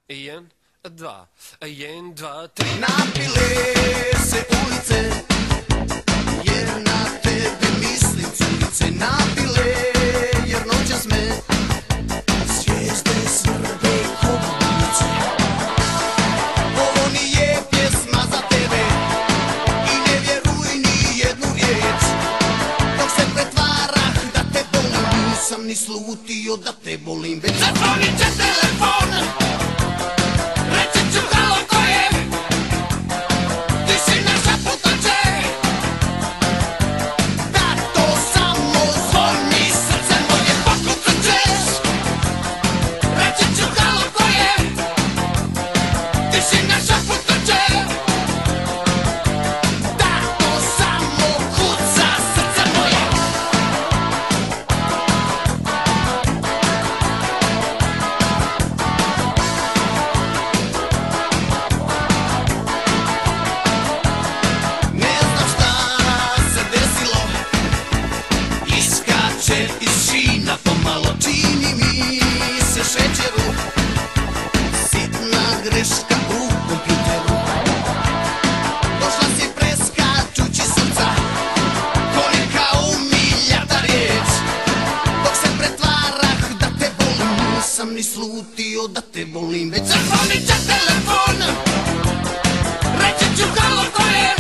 Jedan, dva, jedan, dva, tri. Napile se ulice, jer na tebe mislim curice. Napile, jer noćas me zvijezde svrbe ko bubice. Ovo nije pjesma za tebe i ne vjeruj ni jednu riječ. Dok se pretvarah da te volim, nisam ni slutio da te volim. Već zatvonit će telefon, reći ću halo ko je, ti si naša putoče. Da to samo zvoni, srce moje pokucat ćeš. Reći ću halo ko je, ti si naša putoče. Da to samo kuca, srce moje. Ne znam šta se desilo, iskače iz šina pomalo. Čini mi se šećeru, sitna greška u kompjuteru. Došla si preskačući srca, ko neka umiljata riječ. Dok se pretvarah da te volim, nisam ni slutio da te volim. Već zatvonit će telefon, reći ću halo ko je,